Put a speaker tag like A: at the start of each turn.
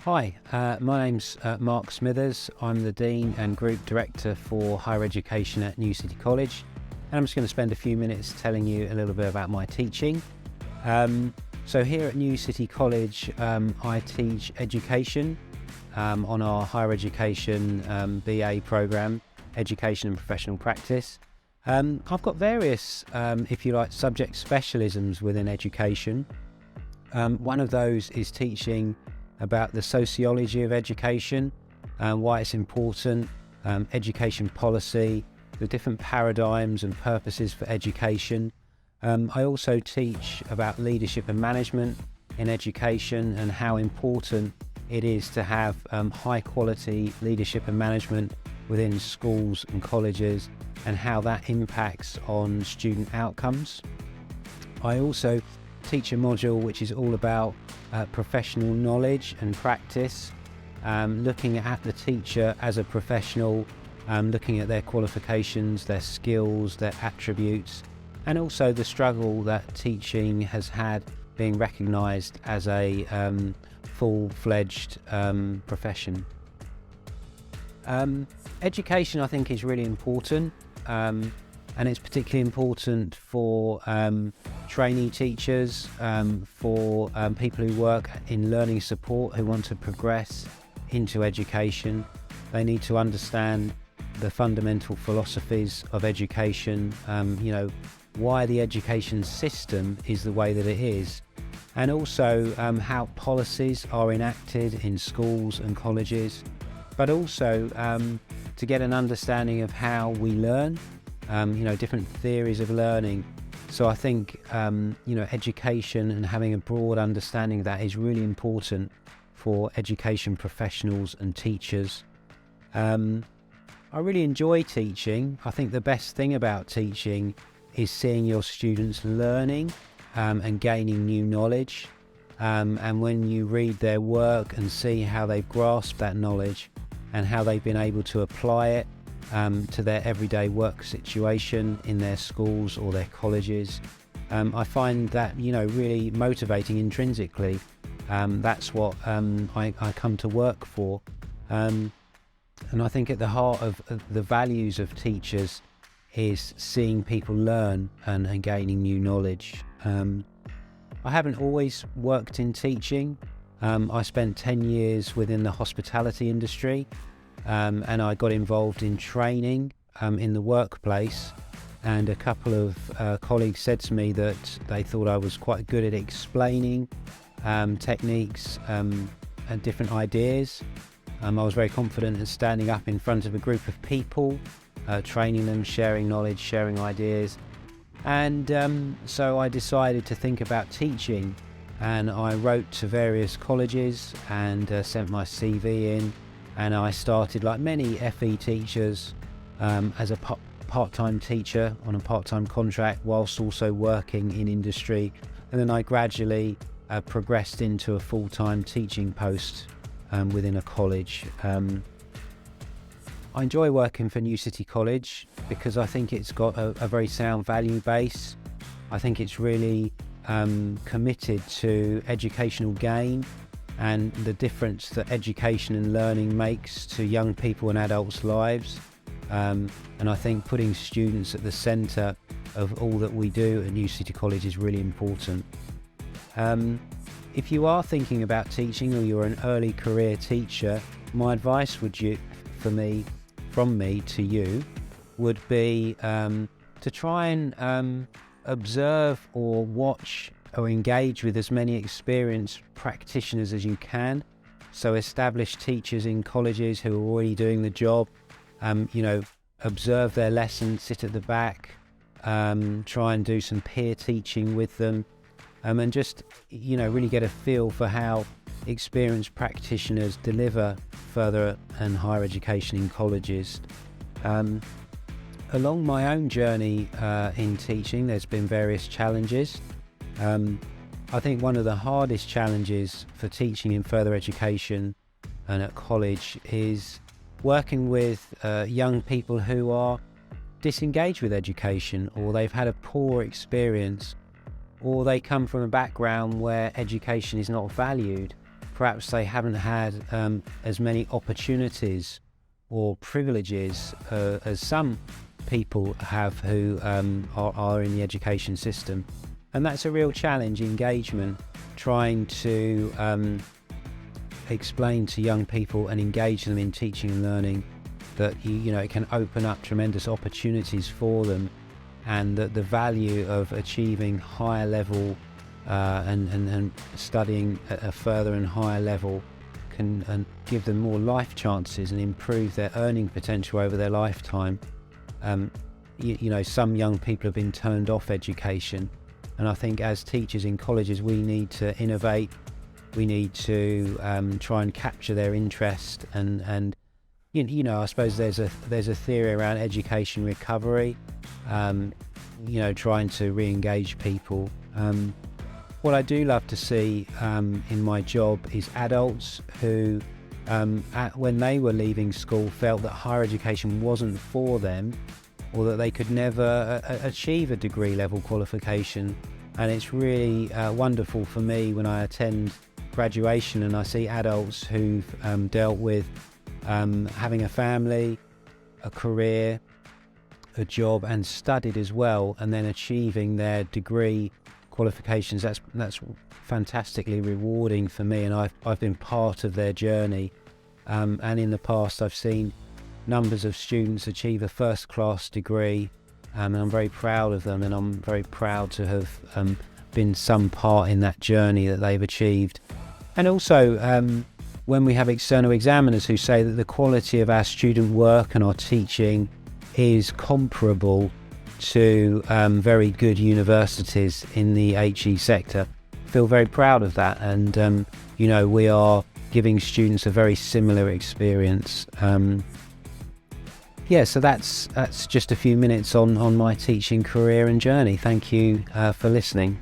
A: Hi, my name's Mark Smithers. I'm the Dean and Group Director for Higher Education at New City College, and I'm just going to spend a few minutes telling you a little bit about my teaching. So here at New City College, I teach education on our Higher Education BA programme, Education and Professional Practice. I've got various, if you like, subject specialisms within education. One of those is teaching about the sociology of education, why it's important, education policy, the different paradigms and purposes for education. I also teach about leadership and management in education and how important it is to have high quality leadership and management within schools and colleges and how that impacts on student outcomes. I also teach a module which is all about professional knowledge and practice, looking at the teacher as a professional, looking at their qualifications, their skills, their attributes, and also the struggle that teaching has had being recognised as a full-fledged profession. Education, I think, is really important, and it's particularly important for trainee teachers, for people who work in learning support who want to progress into education. They need to understand the fundamental philosophies of education, why the education system is the way that it is, and also how policies are enacted in schools and colleges, but also to get an understanding of how we learn, different theories of learning. So I think, education and having a broad understanding of that is really important for education professionals and teachers. I really enjoy teaching. I think the best thing about teaching is seeing your students learning and gaining new knowledge. And when you read their work and see how they've grasped that knowledge and how they've been able to apply it to their everyday work situation in their schools or their colleges, I find that really motivating intrinsically. That's what I come to work for, and I think at the heart of the values of teachers is seeing people learn and gaining new knowledge. I haven't always worked in teaching. I spent 10 years within the hospitality industry, and I got involved in training in the workplace, and a couple of colleagues said to me that they thought I was quite good at explaining techniques and different ideas. I was very confident at standing up in front of a group of people, training them, sharing knowledge, sharing ideas, and so I decided to think about teaching, and I wrote to various colleges and sent my CV in. And I started, like many FE teachers, as a part-time teacher on a part-time contract whilst also working in industry. And then I gradually progressed into a full-time teaching post within a college. I enjoy working for New City College because I think it's got a very sound value base. I think it's really committed to educational gain and the difference that education and learning makes to young people and adults' lives. And I think putting students at the centre of all that we do at New City College is really important. If you are thinking about teaching or you're an early career teacher, my advice from me to you would be to try and observe or watch or engage with as many experienced practitioners as you can. So established teachers in colleges who are already doing the job, observe their lessons, sit at the back, try and do some peer teaching with them, and just, really get a feel for how experienced practitioners deliver further and higher education in colleges. Along my own journey in teaching, there's been various challenges. I think one of the hardest challenges for teaching in further education and at college is working with young people who are disengaged with education, or they've had a poor experience, or they come from a background where education is not valued. perhaps they haven't had as many opportunities or privileges as some people have who are in the education system. And that's a real challenge, engagement, trying to explain to young people and engage them in teaching and learning that it can open up tremendous opportunities for them, and that the value of achieving higher level and studying at a further and higher level can give them more life chances and improve their earning potential over their lifetime. Some young people have been turned off education, and I think as teachers in colleges we need to innovate. We need to try and capture their interest, and I suppose there's a theory around education recovery, trying to re-engage people. What I do love to see in my job is adults who, when they were leaving school, felt that higher education wasn't for them, or that they could never achieve a degree level qualification. And it's really wonderful for me when I attend graduation and I see adults who've dealt with having a family, a career, a job, and studied as well, and then achieving their degree qualifications. That's fantastically rewarding for me, and I've been part of their journey. And in the past I've seen numbers of students achieve a first-class degree, and I'm very proud of them, and I'm very proud to have been some part in that journey that they've achieved. And also when we have external examiners who say that the quality of our student work and our teaching is comparable to very good universities in the HE sector, I feel very proud of that, and we are giving students a very similar experience. So that's just a few minutes on my teaching career and journey. Thank you for listening.